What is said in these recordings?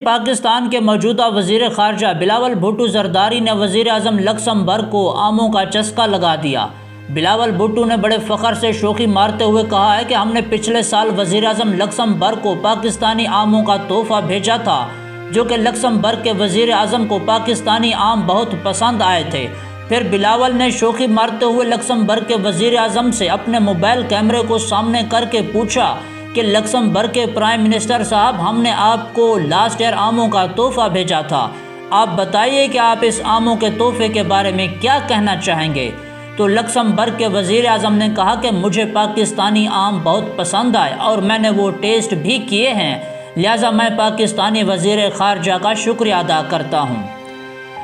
پاکستان کے موجودہ وزیر خارجہ بلاول بھٹو زرداری نے وزیر اعظم لکسمبرگ کو آموں کا چسکا لگا دیا۔ بلاول بھٹو نے بڑے فخر سے شوخی مارتے ہوئے کہا ہے کہ ہم نے پچھلے سال وزیر اعظم لکسمبرگ کو پاکستانی آموں کا تحفہ بھیجا تھا، جو کہ لکسمبرگ کے وزیر اعظم کو پاکستانی آم بہت پسند آئے تھے۔ پھر بلاول نے شوخی مارتے ہوئے لکسمبرگ کے وزیر اعظم سے اپنے موبائل کیمرے کو سامنے کر کے پوچھا کہ لکسمبرگ کے پرائم منسٹر صاحب، ہم نے آپ کو لاسٹ ایئر آموں کا تحفہ بھیجا تھا، آپ بتائیے کہ آپ اس آموں کے تحفے کے بارے میں کیا کہنا چاہیں گے؟ تو لکسمبرگ کے وزیر اعظم نے کہا کہ مجھے پاکستانی آم بہت پسند آئے اور میں نے وہ ٹیسٹ بھی کیے ہیں، لہٰذا میں پاکستانی وزیر خارجہ کا شکریہ ادا کرتا ہوں۔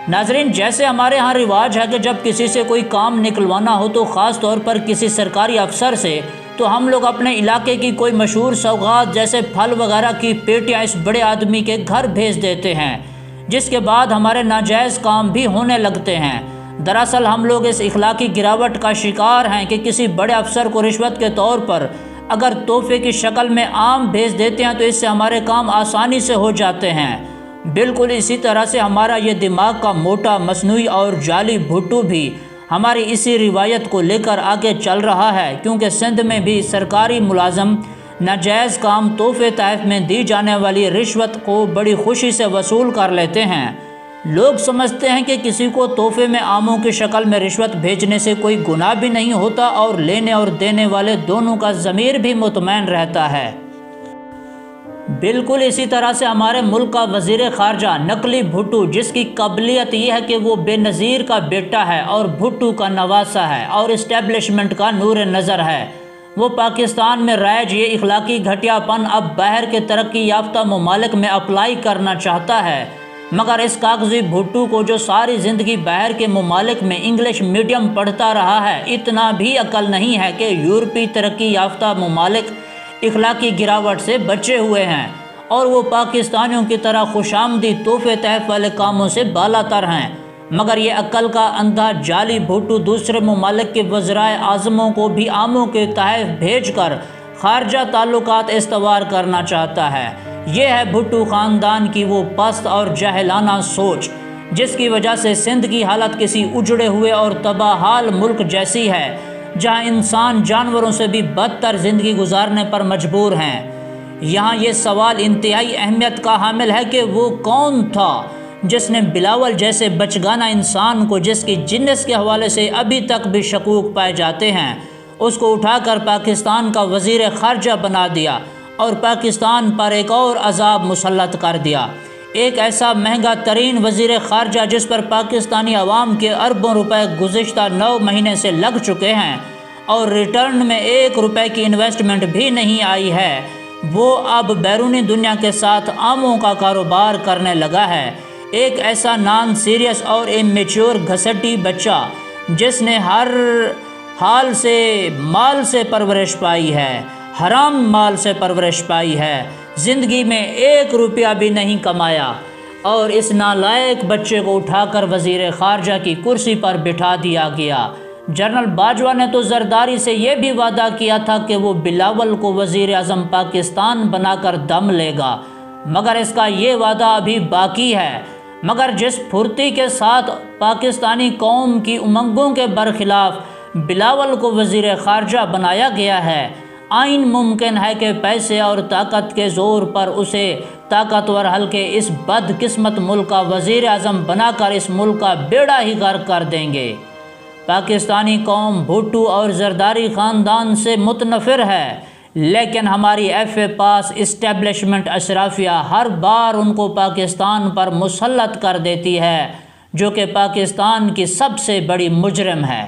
ناظرین، جیسے ہمارے ہاں رواج ہے کہ جب کسی سے کوئی کام نکلوانا ہو تو خاص طور پر کسی سرکاری افسر سے، تو ہم لوگ اپنے علاقے کی کوئی مشہور سوغات جیسے پھل وغیرہ کی پیٹیاں اس بڑے آدمی کے گھر بھیج دیتے ہیں، جس کے بعد ہمارے ناجائز کام بھی ہونے لگتے ہیں۔ دراصل ہم لوگ اس اخلاقی گراوٹ کا شکار ہیں کہ کسی بڑے افسر کو رشوت کے طور پر اگر تحفے کی شکل میں آم بھیج دیتے ہیں تو اس سے ہمارے کام آسانی سے ہو جاتے ہیں۔ بالکل اسی طرح سے ہمارا یہ دماغ کا موٹا مصنوعی اور جعلی بھٹو بھی ہماری اسی روایت کو لے کر آگے چل رہا ہے، کیونکہ سندھ میں بھی سرکاری ملازم ناجائز کام تحفے تحائف میں دی جانے والی رشوت کو بڑی خوشی سے وصول کر لیتے ہیں۔ لوگ سمجھتے ہیں کہ کسی کو تحفے میں آموں کی شکل میں رشوت بھیجنے سے کوئی گناہ بھی نہیں ہوتا اور لینے اور دینے والے دونوں کا ضمیر بھی مطمئن رہتا ہے۔ بالکل اسی طرح سے ہمارے ملک کا وزیر خارجہ نقلی بھٹو، جس کی قابلیت یہ ہے کہ وہ بے نظیر کا بیٹا ہے اور بھٹو کا نواسا ہے اور اسٹیبلشمنٹ کا نور نظر ہے، وہ پاکستان میں رائج یہ اخلاقی گھٹیا پن اب باہر کے ترقی یافتہ ممالک میں اپلائی کرنا چاہتا ہے، مگر اس کاغذی بھٹو کو جو ساری زندگی باہر کے ممالک میں انگلش میڈیم پڑھتا رہا ہے، اتنا بھی عقل نہیں ہے کہ یورپی ترقی یافتہ ممالک اخلاقی گراوٹ سے بچے ہوئے ہیں اور وہ پاکستانیوں کی طرح خوش آمدید تحفے تحائف والے کاموں سے بالا تر ہیں، مگر یہ عقل کا اندھا جعلی بھٹو دوسرے ممالک کے وزرائے اعظموں کو بھی آموں کے تحائف بھیج کر خارجہ تعلقات استوار کرنا چاہتا ہے۔ یہ ہے بھٹو خاندان کی وہ پست اور جاہلانہ سوچ جس کی وجہ سے سندھ کی حالت کسی اجڑے ہوئے اور تباہ حال ملک جیسی ہے، جہاں انسان جانوروں سے بھی بدتر زندگی گزارنے پر مجبور ہیں۔ یہاں یہ سوال انتہائی اہمیت کا حامل ہے کہ وہ کون تھا جس نے بلاول جیسے بچگانہ انسان کو، جس کی جنس کے حوالے سے ابھی تک بھی شکوک پائے جاتے ہیں، اس کو اٹھا کر پاکستان کا وزیر خارجہ بنا دیا اور پاکستان پر ایک اور عذاب مسلط کر دیا۔ ایک ایسا مہنگا ترین وزیر خارجہ جس پر پاکستانی عوام کے اربوں روپے گزشتہ 9 مہینے سے لگ چکے ہیں اور ریٹرن میں 1 روپے کی انویسٹمنٹ بھی نہیں آئی ہے، وہ اب بیرونی دنیا کے ساتھ آموں کا کاروبار کرنے لگا ہے۔ ایک ایسا نان سیریس اور امیچور گھسٹی بچہ جس نے ہر حال سے مال سے پرورش پائی ہے، حرام مال سے پرورش پائی ہے، زندگی میں 1 روپیہ بھی نہیں کمایا، اور اس نالائق بچے کو اٹھا کر وزیر خارجہ کی کرسی پر بٹھا دیا گیا۔ جنرل باجوہ نے تو زرداری سے یہ بھی وعدہ کیا تھا کہ وہ بلاول کو وزیر اعظم پاکستان بنا کر دم لے گا، مگر اس کا یہ وعدہ ابھی باقی ہے۔ مگر جس پھرتی کے ساتھ پاکستانی قوم کی امنگوں کے برخلاف بلاول کو وزیر خارجہ بنایا گیا ہے، آئین ممکن ہے کہ پیسے اور طاقت کے زور پر اسے طاقتور حلقے اس بد قسمت ملک کا وزیر اعظم بنا کر اس ملک کا بیڑا ہی غرق کر دیں گے۔ پاکستانی قوم بھٹو اور زرداری خاندان سے متنفر ہے، لیکن ہماری ایف اے پاس اسٹیبلشمنٹ اشرافیہ ہر بار ان کو پاکستان پر مسلط کر دیتی ہے، جو کہ پاکستان کی سب سے بڑی مجرم ہے۔